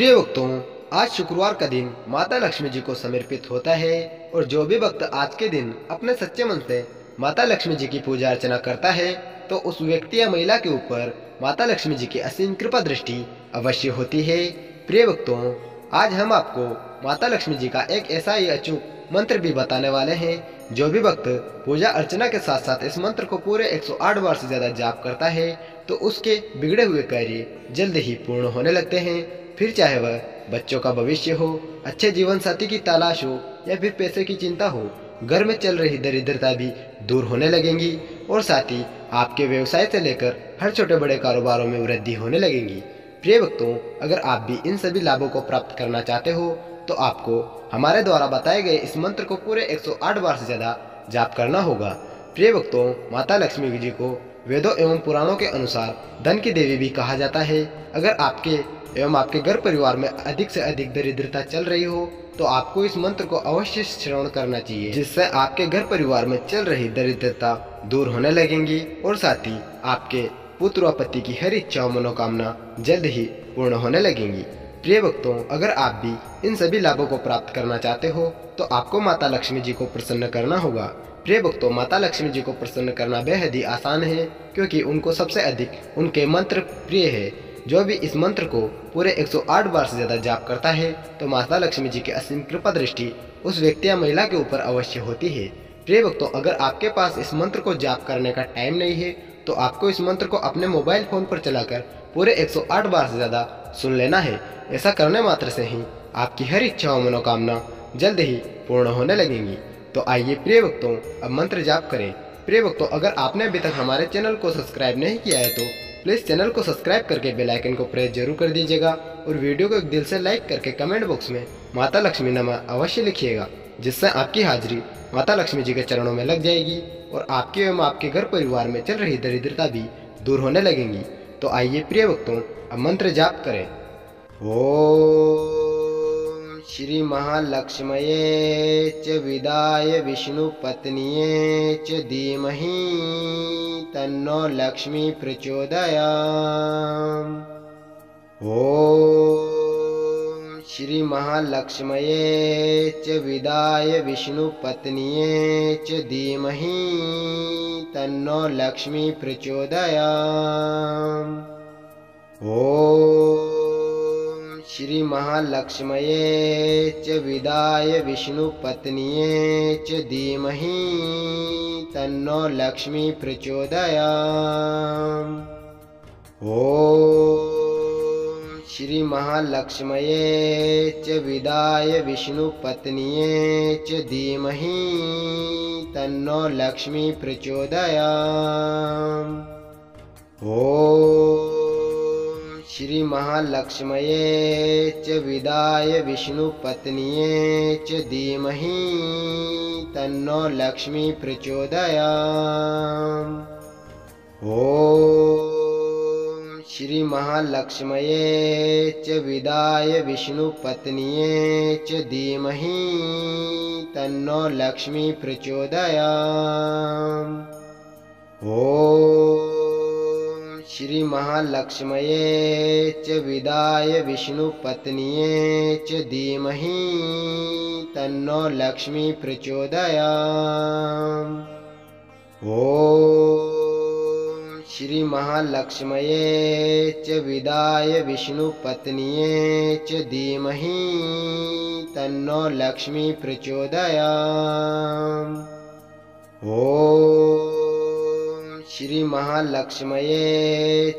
प्रिय भक्तों, आज शुक्रवार का दिन माता लक्ष्मी जी को समर्पित होता है और जो भी भक्त आज के दिन अपने सच्चे मन से माता लक्ष्मी जी की पूजा अर्चना करता है तो उस व्यक्ति या महिला के ऊपर माता लक्ष्मी जी की असीम कृपा दृष्टि अवश्य होती है। प्रिय भक्तों, आज हम आपको माता लक्ष्मी जी का एक ऐसा ही अचूक मंत्र भी बताने वाले हैं। जो भी भक्त पूजा अर्चना के साथ साथ इस मंत्र को पूरे 108 बार से ज्यादा जाप करता है तो उसके बिगड़े हुए कार्य जल्द ही पूर्ण होने लगते हैं। फिर चाहे वह बच्चों का भविष्य हो, अच्छे जीवन साथी की तलाश हो या फिर पैसे की चिंता हो, घर में चल रही दरिद्रता भी दूर होने लगेंगी और साथ ही आपके व्यवसाय से लेकर हर छोटे बड़े कारोबारों में वृद्धि होने लगेंगी। प्रिय भक्तों, अगर आप भी इन सभी लाभों को प्राप्त करना चाहते हो तो आपको हमारे द्वारा बताए गए इस मंत्र को पूरे 108 बार से ज्यादा जाप करना होगा। प्रिय भक्तों, माता लक्ष्मी जी को वेदों एवं पुराणों के अनुसार धन की देवी भी कहा जाता है। अगर आपके एवं आपके घर परिवार में अधिक से अधिक दरिद्रता चल रही हो तो आपको इस मंत्र को अवश्य श्रवण करना चाहिए, जिससे आपके घर परिवार में चल रही दरिद्रता दूर होने लगेंगी और साथ ही आपके पुत्र व पति की हर इच्छा मनोकामना जल्द ही पूर्ण होने लगेंगी। प्रिय भक्तों, अगर आप भी इन सभी लाभों को प्राप्त करना चाहते हो तो आपको माता लक्ष्मी जी को प्रसन्न करना होगा। प्रिय भक्तों, माता लक्ष्मी जी को प्रसन्न करना बेहद ही आसान है क्योंकि उनको सबसे अधिक उनके मंत्र प्रिय है। जो भी इस मंत्र को पूरे 108 बार से ज्यादा जाप करता है तो माता लक्ष्मी जी की असीम कृपा दृष्टि उस व्यक्ति या महिला के ऊपर अवश्य होती है। प्रिय भक्तों, अगर आपके पास इस मंत्र को जाप करने का टाइम नहीं है तो आपको इस मंत्र को अपने मोबाइल फोन पर चलाकर पूरे 108 बार से ज्यादा सुन लेना है। ऐसा करने मात्र से ही आपकी हर इच्छा और मनोकामना जल्द ही पूर्ण होने लगेंगी। तो आइए प्रिय भक्तों, अब मंत्र जाप करें। प्रिय भक्तों, अगर आपने अभी तक हमारे चैनल को सब्सक्राइब नहीं किया है तो प्लीज चैनल को सब्सक्राइब करके बेल आइकन को प्रेस जरूर कर दीजिएगा और वीडियो को एक दिल से लाइक करके कमेंट बॉक्स में माता लक्ष्मी नमः अवश्य लिखिएगा, जिससे आपकी हाजिरी माता लक्ष्मी जी के चरणों में लग जाएगी और आपके एवं आपके घर परिवार में चल रही दरिद्रता भी दूर होने लगेंगी। तो आइए प्रिय भक्तों, अब मंत्र जाप करें। ओम श्री महालक्ष्मये च विदाय विष्णु पत्निये च धीमहि तन्नो लक्ष्मी प्रचोदयात्। ओम श्री महालक्ष्मये च विदाय विष्णु पत्निये च धीमहि तन्नो लक्ष्मी प्रचोदयात्। ओम श्री महालक्ष्मये च विदाय विष्णु पत्निये च धीमहि तन्नो लक्ष्मी प्रचोदयात्। ओम श्री महालक्ष्मये च विदाय विष्णु पत्निये च धीमहि तन्नो लक्ष्मी प्रचोदयात्। ओम श्री महालक्ष्मये च विदाय विष्णु पत्निये च धीमहि तन्नो लक्ष्मी प्रचोदयात्। ओम श्री महालक्ष्मये च विदाय विष्णु पत्निये च धीमहि तन्नो लक्ष्मी प्रचोदयात्। ओम श्री महालक्ष्मये च विदाय विष्णु पत्निये च धीमहि तन्नो लक्ष्मी प्रचोदयात्। ओम श्री महालक्ष्मये च विदाय विष्णु पत्निये च धीमहि तन्नो लक्ष्मी प्रचोदयात्। ओम श्री महालक्ष्मये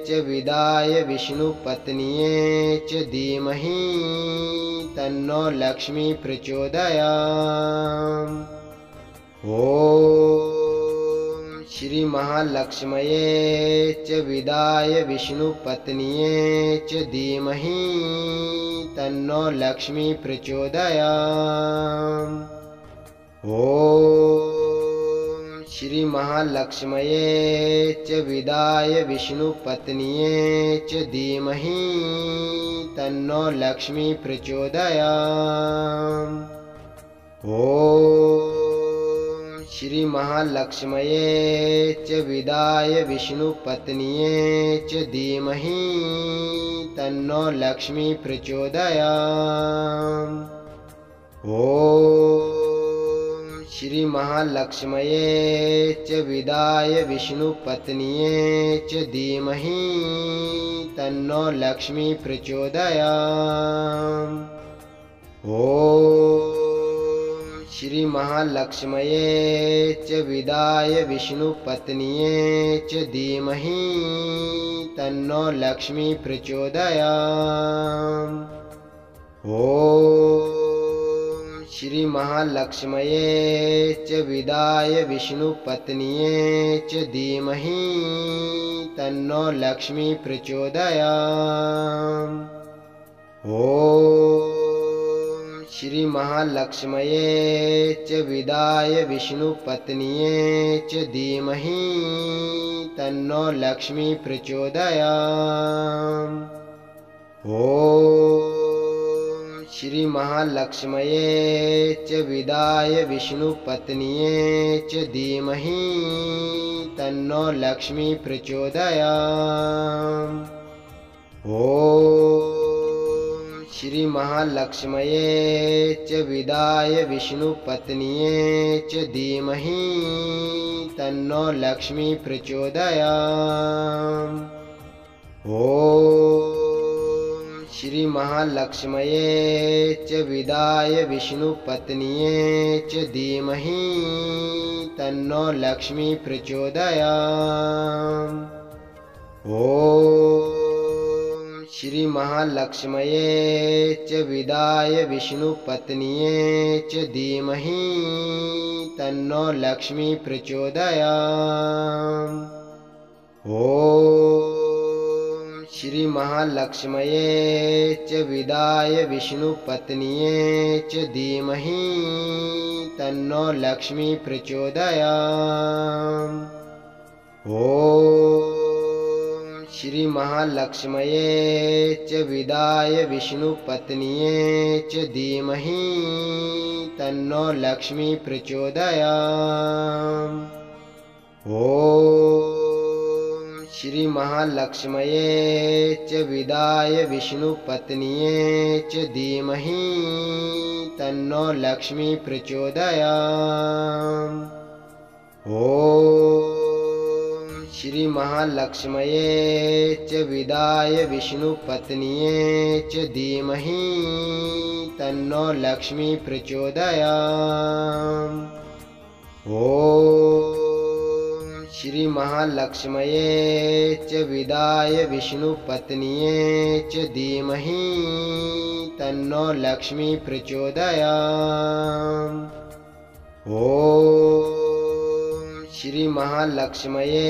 च विदाय विष्णु पत्निये च धीमहि तन्नो लक्ष्मी प्रचोदयात्। ओम श्री महालक्ष्मये च विदाय विष्णु पत्निये च धीमहि तन्नो लक्ष्मी प्रचोदयात्। ओम श्री महालक्ष्मये च विदाय विष्णु पत्निये च धीमहि तन्नो लक्ष्मी प्रचोदयात्। ओम श्रीमहालक्ष्म्ये च विदाय विष्णुपत्न्ये च धीमहि तन्नो लक्ष्मी प्रचोदयात्। ॐ श्रीमहालक्ष्म्ये च विदाय विष्णुपत्न्ये च धीमहि तन्नो लक्ष्मी प्रचोदयात्। ॐ श्रीमहालक्ष्म्ये च विदाय विष्णुपत्न्ये च धीमहि तन्नो लक्ष्मी प्रचोदयात्। ॐ श्रीमहालक्ष्म्ये च विदाय विष्णुपत्न्ये च धीमहि तन्नो लक्ष्मी प्रचोदयात्। ॐ श्रीमहालक्ष्म्ये च विदाय विष्णुपत्न्ये च धीमहि तन्नो लक्ष्मी प्रचोदयात्। ॐ श्रीमहालक्ष्म्ये च विदाय विष्णुपत्न्ये च धीमहि तन्नो लक्ष्मी प्रचोदयात्। ॐ श्रीमहालक्ष्म्ये च विदाय विष्णुपत्न्ये च धीमहि तन्नो लक्ष्मी प्रचोदयात्। ॐ श्रीमहालक्ष्म्ये च विदाय विष्णुपत्न्ये च धीमहि तन्नो लक्ष्मी प्रचोदयात्। ॐ श्रीमहालक्ष्म्ये च विदाय विष्णुपत्न्ये च धीमहि तन्नो लक्ष्मी प्रचोदयात्। ॐ श्रीमहालक्ष्म्ये च विदाय विष्णुपत्न्ये च धीमहि तन्नो लक्ष्मी प्रचोदयात्। ॐ श्रीमहालक्ष्म्ये च विदाय विष्णुपत्न्ये च धीमहि तन्नो लक्ष्मी प्रचोदयात्। ॐ श्रीमहालक्ष्म्ये च विदाय विष्णुपत्न्ये च धीमहि तन्नो लक्ष्मी प्रचोदयात्। ॐ श्रीमहालक्ष्म्ये च विदाय विष्णुपत्न्ये च धीमहि तन्नो लक्ष्मी प्रचोदयात्। ॐ श्रीमहालक्ष्म्ये च विदाय विष्णुपत्न्ये च धीमहि तन्नो लक्ष्मी प्रचोदयात्। ॐ श्रीमहालक्ष्म्ये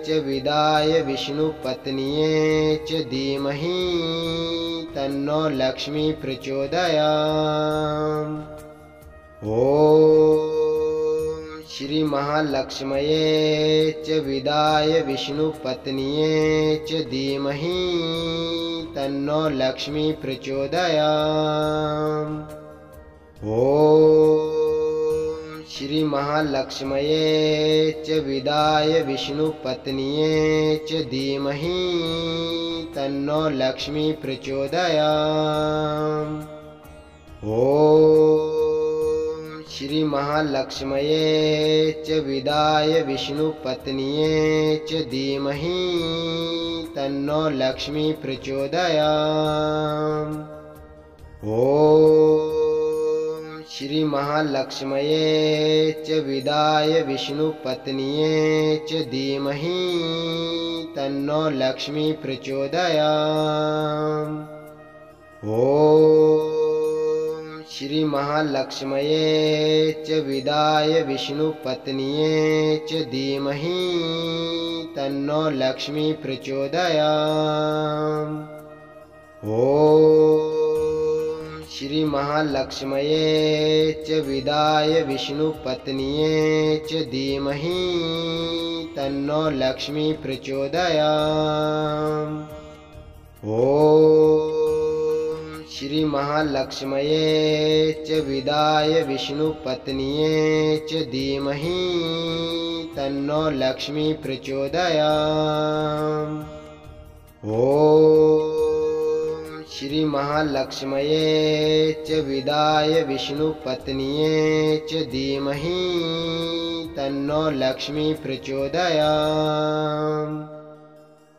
च विदाय विष्णुपत्न्ये च धीमहि तन्नो लक्ष्मी प्रचोदयात्। ॐ श्रीमहालक्ष्म्ये च विदाय विष्णुपत्न्ये च धीमहि तन्नो लक्ष्मी प्रचोदयात्। ॐ श्रीमहालक्ष्म्ये च विदाय विष्णुपत्न्ये च धीमहि तन्नो लक्ष्मी प्रचोदयात्। ॐ श्रीमहालक्ष्म्ये च विदाय विष्णुपत्न्ये च धीमहि तन्नो लक्ष्मी प्रचोदयात्। ॐ श्रीमहालक्ष्म्ये च विदाय विष्णुपत्न्ये च धीमहि तन्नो लक्ष्मी प्रचोदयात्। ॐ श्रीमहालक्ष्म्ये च विदाय विष्णुपत्न्ये च धीमहि तन्नो लक्ष्मी प्रचोदयात्। ॐ श्रीमहालक्ष्म्ये च विदाय विष्णुपत्न्ये च धीमहि तन्नो लक्ष्मी प्रचोदयात्। ॐ श्रीमहालक्ष्म्ये च विदाय विष्णुपत्न्ये च धीमहि तन्नो लक्ष्मी प्रचोदयात्। ॐ श्रीमहालक्ष्म्ये च विदाय विष्णुपत्न्ये च धीमहि तन्नो लक्ष्मी प्रचोदयात्।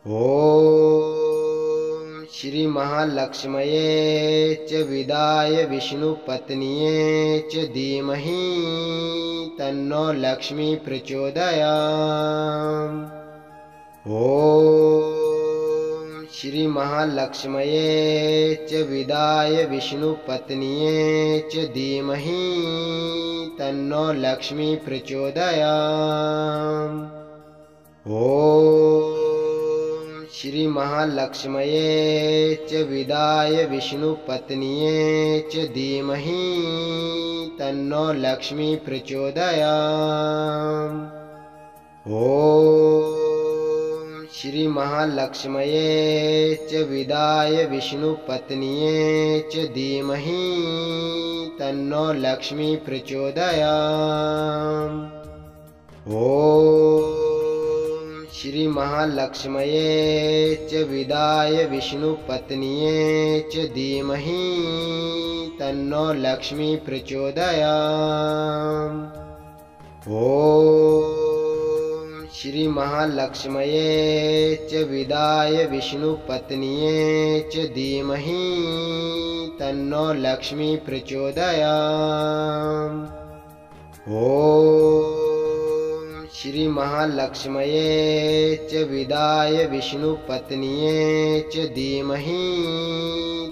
ॐ श्रीमहालक्ष्म्ये च विदाय विष्णुपत्न्ये च धीमहि तन्नो लक्ष्मी प्रचोदयात्। ॐ श्रीमहालक्ष्म्ये च विदाय विष्णुपत्न्ये च धीमहि तन्नो लक्ष्मी प्रचोदयात्। ॐ श्रीमहालक्ष्म्ये च विदाय विष्णुपत्न्ये च धीमहि तन्नो लक्ष्मी प्रचोदयात्। ॐ श्रीमहालक्ष्म्ये च विदाय विष्णुपत्न्ये च धीमहि तन्नो लक्ष्मी प्रचोदयात्। ॐ श्रीमहालक्ष्म्ये च विदाय विष्णुपत्न्ये च धीमहि तन्नो लक्ष्मी प्रचोदयात्। ॐ श्रीमहालक्ष्म्ये च विदाय विष्णुपत्न्ये च धीमहि तन्नो लक्ष्मी प्रचोदयात्। ॐ श्रीमहालक्ष्म्ये च विदाय विष्णुपत्न्ये च धीमहि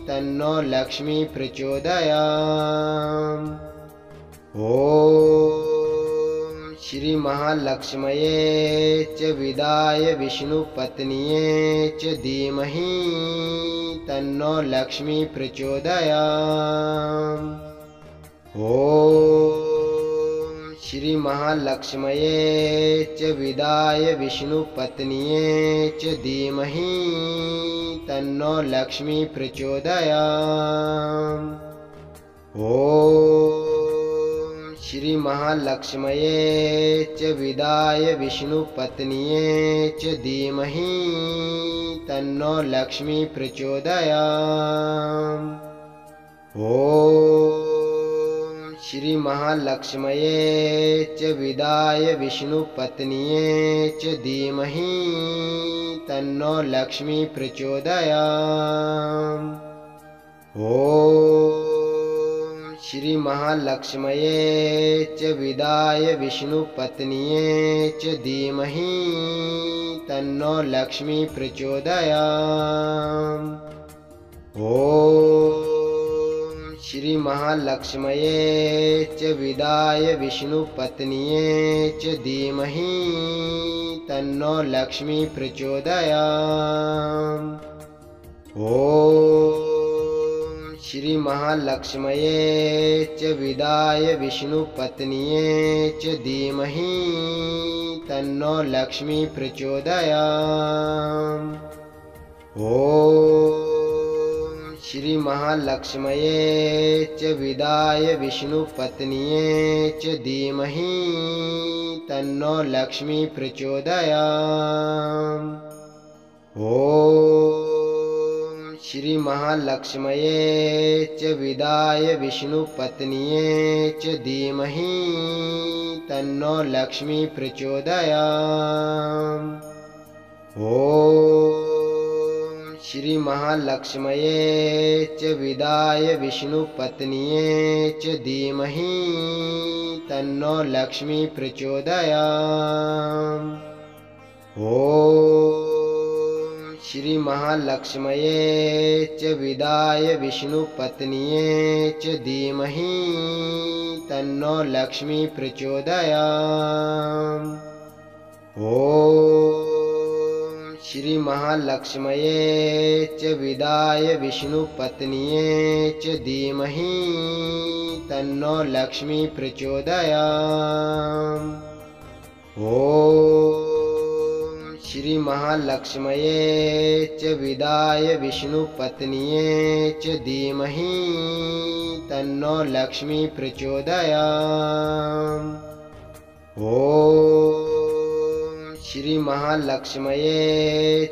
तन्नो लक्ष्मी प्रचोदयात्। ॐ श्रीमहालक्ष्म्ये च विदाय विष्णुपत्न्ये च धीमहि तन्नो लक्ष्मी प्रचोदयात्। ॐ श्रीमहालक्ष्म्ये च विदाय विष्णुपत्न्ये च धीमहि तन्नो लक्ष्मी प्रचोदयात्। ॐ श्रीमहालक्ष्म्ये च विदाय विष्णुपत्न्ये च धीमहि तन्नो लक्ष्मी प्रचोदयात्। ॐ श्रीमहालक्ष्म्ये च विदाय विष्णुपत्न्ये च धीमहि तन्नो लक्ष्मी प्रचोदयात्। ॐ श्रीमहालक्ष्म्ये च विदाय विष्णुपत्न्ये च धीमहि तन्नो लक्ष्मी प्रचोदयात्। ॐ श्रीमहालक्ष्म्ये च विदाय विष्णुपत्न्ये च धीमहि तन्नो लक्ष्मी प्रचोदयात्। ॐ श्रीमहालक्ष्म्ये च विदाय विष्णुपत्न्ये च धीमहि तन्नो लक्ष्मी प्रचोदयात्। ॐ श्रीमहालक्ष्म्ये च विदाय विष्णुपत्न्ये च धीमहि तन्नो लक्ष्मी प्रचोदयात्। ॐ श्रीमहालक्ष्म्ये च विदाय विष्णुपत्न्ये च धीमहि तन्नो लक्ष्मी प्रचोदयात्। ॐ श्रीमहालक्ष्म्ये च विदाय विष्णुपत्न्ये च धीमहि तन्नो लक्ष्मी प्रचोदयात्। ॐ श्रीमहालक्ष्म्ये च विदाय विष्णुपत्न्ये च धीमहि तन्नो लक्ष्मी प्रचोदयात्। ॐ श्रीमहालक्ष्म्ये च विदाय विष्णुपत्न्ये च धीमहि तन्नो लक्ष्मी प्रचोदयात्। ॐ श्रीमहालक्ष्म्ये च विदाय विष्णुपत्न्ये च धीमहि तन्नो लक्ष्मी प्रचोदयात्। ॐ श्रीमहालक्ष्म्ये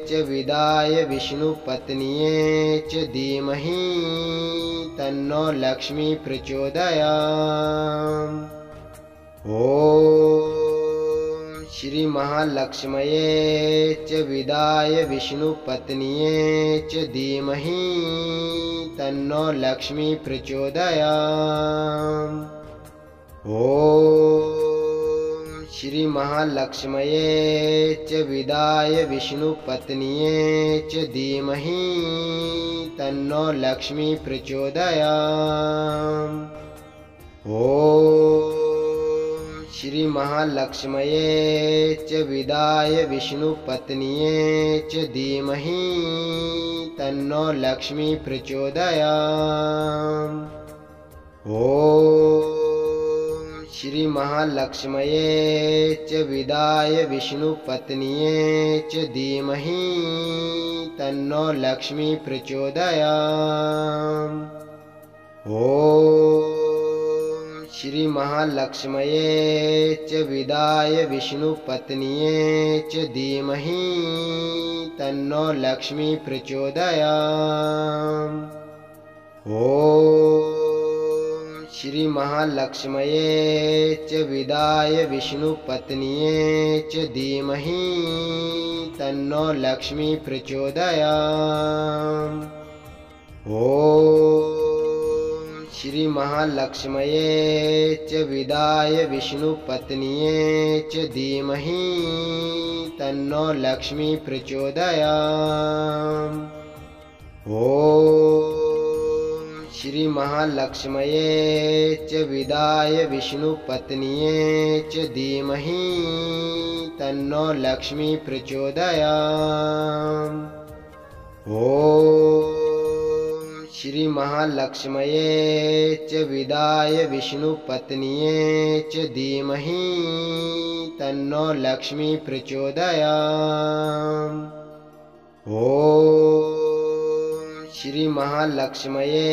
च विदाय विष्णुपत्न्ये च धीमहि तन्नो लक्ष्मी प्रचोदयात्। ॐ श्रीमहालक्ष्म्ये च विदाय विष्णुपत्न्ये च धीमहि तन्नो लक्ष्मी प्रचोदयात्। ॐ श्रीमहालक्ष्म्ये च विदाय विष्णुपत्न्ये च धीमहि तन्नो लक्ष्मी प्रचोदयात्। ॐ श्रीमहालक्ष्म्ये च विदाय विष्णुपत्न्ये च धीमहि तन्नो लक्ष्मी प्रचोदयात्। ॐ श्रीमहालक्ष्म्ये च विदाय विष्णुपत्न्ये च धीमहि तन्नो लक्ष्मी प्रचोदयात्। ॐ श्रीमहालक्ष्म्ये च विदाय विष्णुपत्न्ये च धीमहि तन्नो लक्ष्मी प्रचोदयात्। ॐ श्रीमहालक्ष्म्ये च विदाय विष्णुपत्न्ये च धीमहि तन्नो लक्ष्मी प्रचोदयात्। ॐ श्रीमहालक्ष्म्ये च विदाय विष्णुपत्न्ये च धीमहि तन्नो लक्ष्मी प्रचोदयात्। ॐ श्रीमहालक्ष्म्ये च विदाय विष्णुपत्न्ये च धीमहि तन्नो लक्ष्मी प्रचोदयात्। ॐ श्रीमहालक्ष्म्ये च विदाय विष्णुपत्न्ये च धीमहि तन्नो लक्ष्मी प्रचोदयात्। ॐ श्रीमहालक्ष्म्ये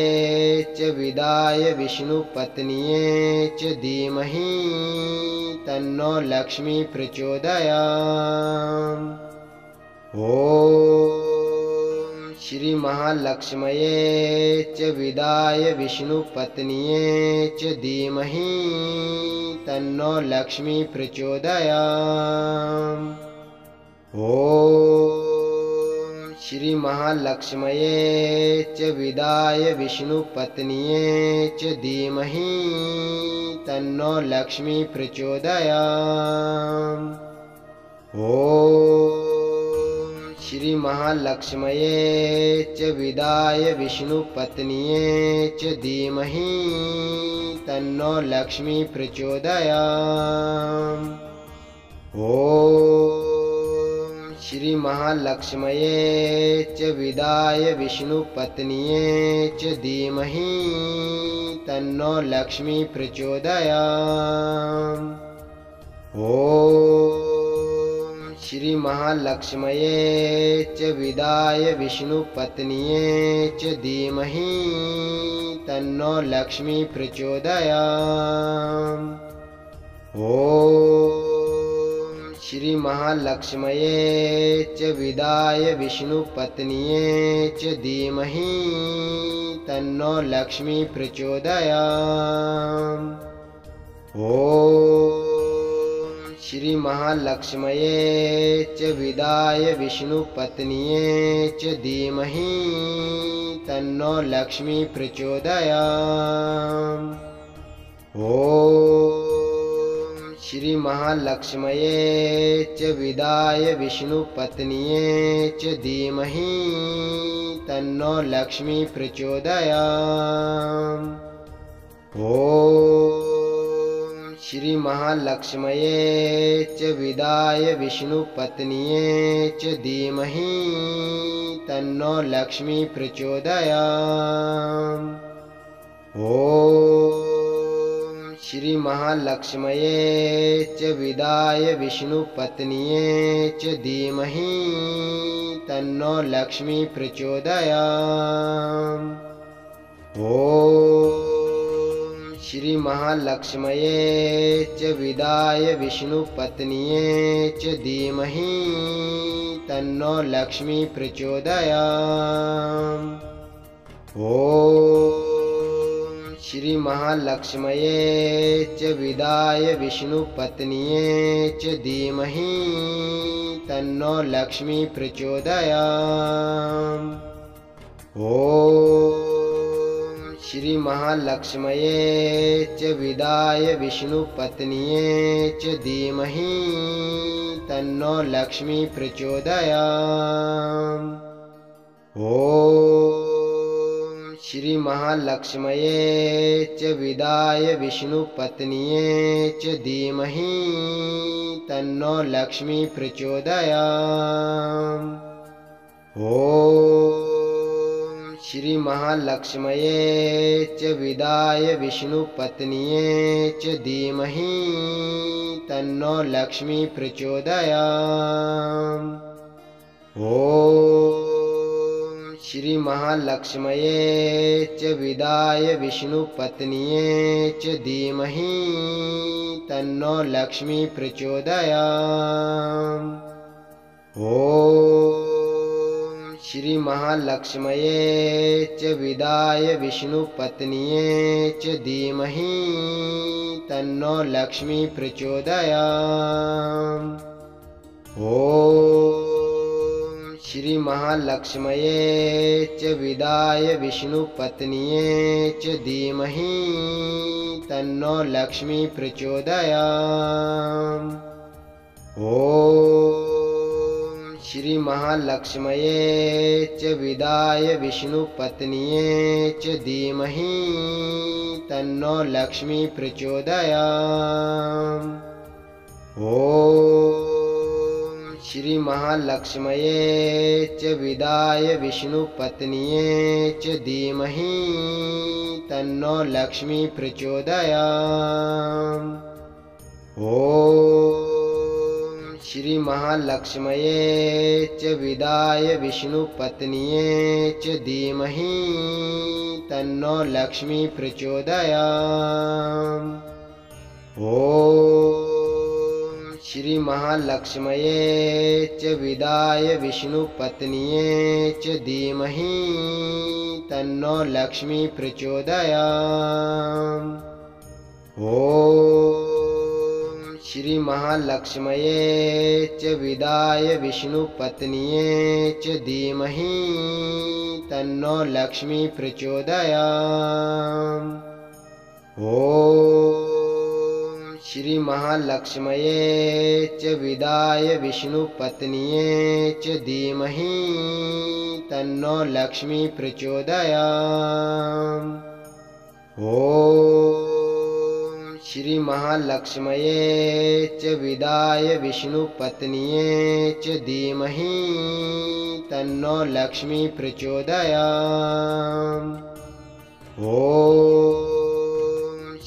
च विदाय विष्णुपत्न्ये च धीमहि तन्नो लक्ष्मी प्रचोदयात्। ॐ श्रीमहालक्ष्म्ये च विदाय विष्णुपत्न्ये च धीमहि तन्नो लक्ष्मी प्रचोदयात्। ॐ श्रीमहालक्ष्म्ये च विदाय विष्णुपत्न्ये च धीमहि तन्नो लक्ष्मी प्रचोदयात्। ॐ श्रीमहालक्ष्म्ये च विदाय विष्णुपत्न्ये च धीमहि तन्नो लक्ष्मी प्रचोदयात्। ॐ श्रीमहालक्ष्म्ये च विदाय विष्णुपत्न्ये च धीमहि तन्नो लक्ष्मी प्रचोदयात्। ॐ श्रीमहालक्ष्म्ये च विदाय विष्णुपत्न्ये च धीमहि तन्नो लक्ष्मी प्रचोदयात्। ॐ श्रीमहालक्ष्म्ये च विदाय विष्णुपत्न्ये च धीमहि तन्नो लक्ष्मी प्रचोदयात्। ॐ श्रीमहालक्ष्म्ये च विदाय विष्णुपत्न्ये च धीमहि तन्नो लक्ष्मी प्रचोदयात्। ॐ श्रीमहालक्ष्म्ये च विदाय विष्णुपत्न्ये च धीमहि तन्नो लक्ष्मी प्रचोदयात्। ॐ श्रीमहालक्ष्म्ये च विदाय विष्णुपत्न्ये च धीमहि तन्नो लक्ष्मी प्रचोदयात्। ॐ श्रीमहालक्ष्म्ये च विदाय विष्णुपत्न्ये च धीमहि तन्नो लक्ष्मी प्रचोदयात्। ॐ श्रीमहालक्ष्म्ये च विदाय विष्णुपत्न्ये च धीमहि तन्नो लक्ष्मी प्रचोदयात्। ॐ श्रीमहालक्ष्म्ये च विदाय विष्णुपत्न्ये च धीमहि तन्नो लक्ष्मी प्रचोदयात्। ॐ श्रीमहालक्ष्म्ये च विदाय विष्णुपत्न्ये च धीमहि तन्नो लक्ष्मी प्रचोदयात्। ॐ श्रीमहालक्ष्म्ये च विदाय विष्णुपत्न्ये च धीमहि तन्नो लक्ष्मी प्रचोदयात्। ॐ श्रीमहालक्ष्म्ये च विदाय विष्णुपत्न्ये च धीमहि तन्नो लक्ष्मी प्रचोदयात्। ॐ श्रीमहालक्ष्म्ये च विदाय विष्णुपत्न्ये च धीमहि तन्नो लक्ष्मी प्रचोदयात्। ॐ श्रीमहालक्ष्म्ये च विदाय विष्णुपत्न्ये च धीमहि तन्नो लक्ष्मी प्रचोदयात्। ॐ श्रीमहालक्ष्म्ये च विदाय विष्णुपत्न्ये च धीमहि तन्नो लक्ष्मी प्रचोदयात्। ॐ श्रीमहालक्ष्म्ये च विदाय विष्णुपत्न्ये च धीमहि तन्नो लक्ष्मी प्रचोदयात्। ॐ श्रीमहालक्ष्म्ये च विदाय विष्णुपत्न्ये च धीमहि तन्नो लक्ष्मी प्रचोदयात्। ॐ श्रीमहालक्ष्म्ये च विदाय विष्णुपत्न्ये च धीमहि तन्नो लक्ष्मी प्रचोदयात्। ॐ श्रीमहालक्ष्म्ये च विदाय विष्णुपत्न्ये च धीमहि तन्नो लक्ष्मी प्रचोदयात्। ॐ श्रीमहालक्ष्म्ये च विदाय विष्णुपत्न्ये च धीमहि तन्नो लक्ष्मी प्रचोदयात्। ॐ श्रीमहालक्ष्म्ये च विदाय विष्णुपत्न्ये च धीमहि तन्नो लक्ष्मी प्रचोदयात्। ॐ श्रीमहालक्ष्म्ये च विदाय विष्णुपत्न्ये च धीमहि तन्नो लक्ष्मी प्रचोदयात्। ॐ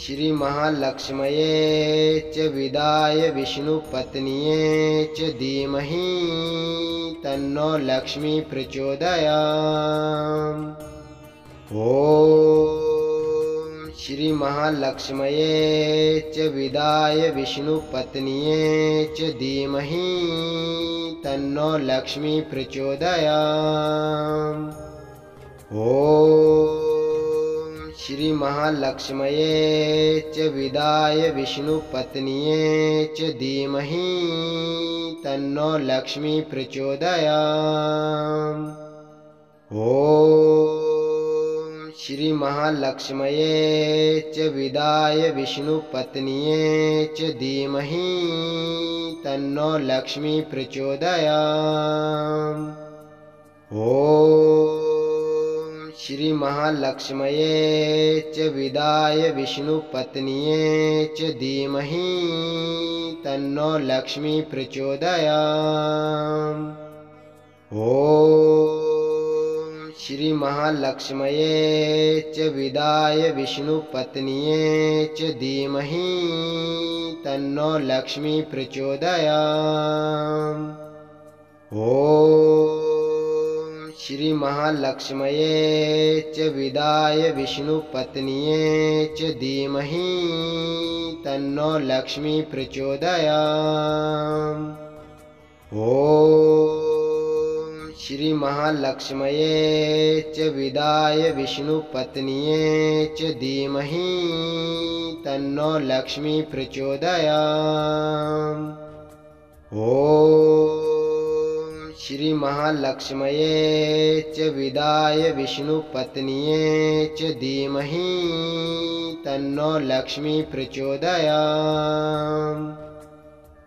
श्रीमहालक्ष्म्ये च विदाय विष्णुपत्न्ये च धीमहि तन्नो लक्ष्मी प्रचोदयात्। ॐ श्रीमहालक्ष्म्ये च विदाय विष्णुपत्न्ये च धीमहि तन्नो लक्ष्मी प्रचोदयात्। ॐ श्रीमहालक्ष्म्ये च विदाय विष्णुपत्न्ये च धीमहि तन्नो लक्ष्मी प्रचोदयात्। ॐ श्रीमहालक्ष्म्ये च विदाय विष्णुपत्न्ये च धीमहि तन्नो लक्ष्मी प्रचोदयात्। ॐ श्रीमहालक्ष्म्ये च विदाय विष्णुपत्न्ये च धीमहि तन्नो लक्ष्मी प्रचोदयात्। ॐ श्रीमहालक्ष्म्ये च विदाय विष्णुपत्न्ये च धीमहि तन्नो लक्ष्मी प्रचोदयात्। ॐ श्रीमहालक्ष्म्ये च विदाय विष्णुपत्न्ये च धीमहि तन्नो लक्ष्मी प्रचोदयात्। ॐ श्रीमहालक्ष्म्ये च विदाय विष्णुपत्न्ये च धीमहि तन्नो लक्ष्मी प्रचोदयात्। ॐ श्रीमहालक्ष्म्ये च विदाय विष्णुपत्न्ये च धीमहि तन्नो लक्ष्मी प्रचोदयात्।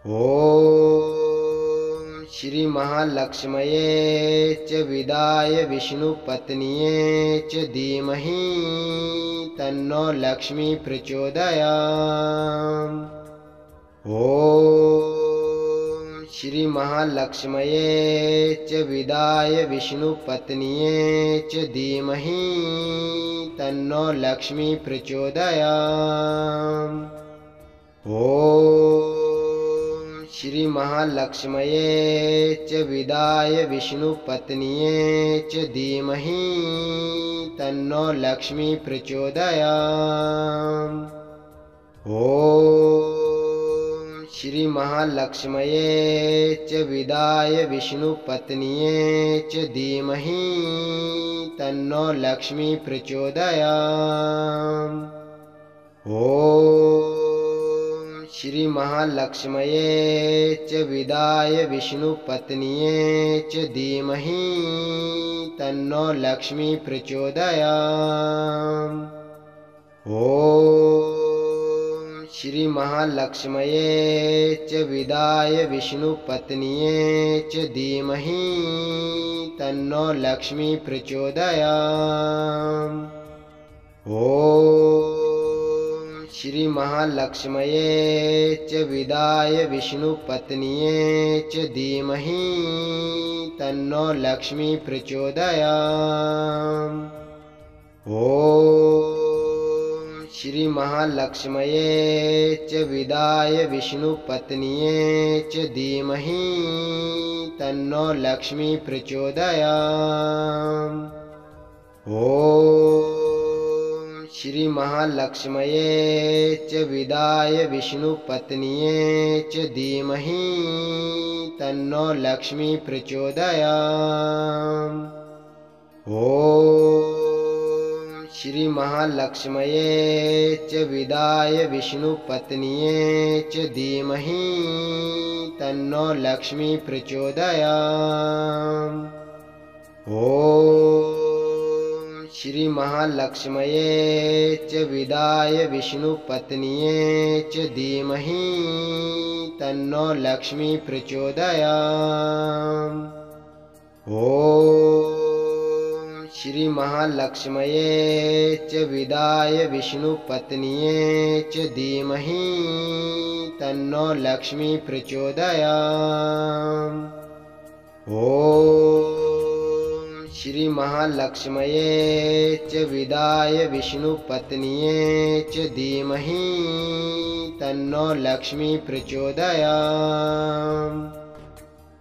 ॐ श्रीमहालक्ष्म्ये च विदाय विष्णुपत्न्ये च धीमहि तन्नो लक्ष्मी प्रचोदयात्। ॐ श्रीमहालक्ष्म्ये च विदाय विष्णुपत्न्ये च धीमहि तन्नो लक्ष्मी प्रचोदयात्। ॐ श्रीमहालक्ष्म्ये च विदाय विष्णुपत्न्ये च धीमहि तन्नो लक्ष्मी प्रचोदयात्। ॐ श्रीमहालक्ष्म्ये च विदाय विष्णुपत्न्ये च धीमहि तन्नो लक्ष्मी प्रचोदयात्। ॐ श्रीमहालक्ष्म्ये च विदाय विष्णुपत्न्ये च धीमहि तन्नो लक्ष्मी प्रचोदयात्। ॐ श्रीमहालक्ष्म्ये च विदाय विष्णुपत्न्ये च धीमहि तन्नो लक्ष्मी प्रचोदयात्। ॐ श्रीमहालक्ष्म्ये च विदाय विष्णुपत्न्ये च धीमहि तन्नो लक्ष्मी प्रचोदयात्। ॐ श्रीमहालक्ष्म्ये च विदाय विष्णुपत्न्ये च धीमहि तन्नो लक्ष्मी प्रचोदयात्। ॐ श्रीमहालक्ष्म्ये च विदाय विष्णुपत्न्ये च धीमहि तन्नो लक्ष्मी प्रचोदयात्। ॐ श्रीमहालक्ष्म्ये च विदाय विष्णुपत्न्ये च धीमहि तन्नो लक्ष्मी प्रचोदयात्। ॐ श्रीमहालक्ष्म्ये च विदाय विष्णुपत्न्ये च धीमहि तन्नो लक्ष्मी प्रचोदयात्। ॐ श्रीमहालक्ष्म्ये च विदाय विष्णुपत्न्ये च धीमहि तन्नो लक्ष्मी प्रचोदयात्। ॐ श्रीमहालक्ष्म्ये च विदाय विष्णुपत्न्ये च धीमहि तन्नो लक्ष्मी प्रचोदयात्।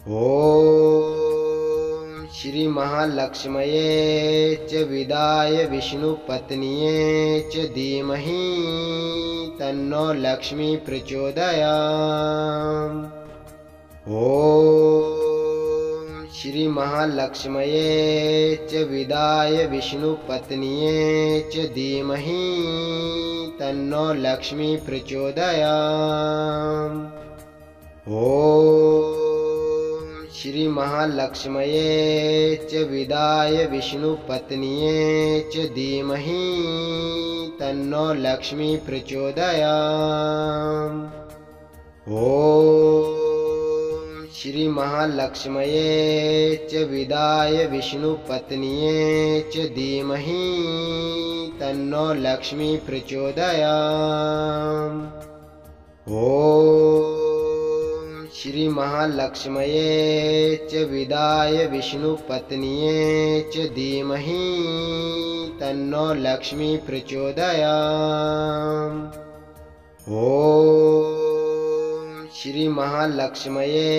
ॐ श्रीमहालक्ष्म्ये च विदाय विष्णुपत्न्ये च धीमहि तन्नो लक्ष्मी प्रचोदयात्। ॐ श्रीमहालक्ष्म्ये च विदाय विष्णुपत्न्ये च धीमहि तन्नो लक्ष्मी प्रचोदयात्। ॐ श्रीमहालक्ष्म्ये च विदाय विष्णुपत्न्ये च धीमहि तन्नो लक्ष्मी प्रचोदयात्। ॐ श्रीमहालक्ष्म्ये च विदाय विष्णुपत्न्ये च धीमहि तन्नो लक्ष्मी प्रचोदयात्। ॐ श्रीमहालक्ष्म्ये च विदाय विष्णुपत्न्ये च धीमहि तन्नो लक्ष्मी प्रचोदयात्। ॐ श्रीमहालक्ष्म्ये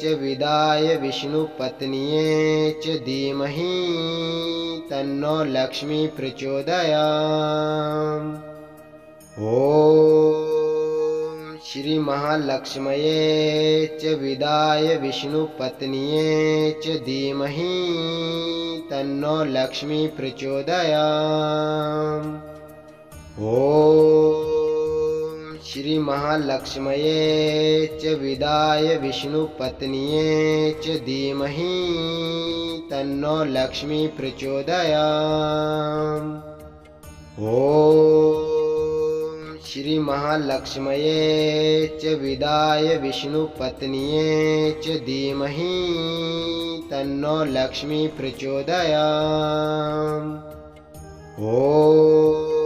च विदाय विष्णुपत्न्ये च धीमहि तन्नो लक्ष्मी प्रचोदयात्। ॐ श्रीमहालक्ष्म्ये च विदाय विष्णुपत्न्ये च धीमहि तन्नो लक्ष्मी प्रचोदयात्। ॐ श्रीमहालक्ष्म्ये च विदाय विष्णुपत्न्ये च धीमहि तन्नो लक्ष्मी प्रचोदयात्। ॐ श्रीमहालक्ष्म्ये च विदाय विष्णुपत्न्ये च धीमहि तन्नो लक्ष्मी प्रचोदयात्। ॐ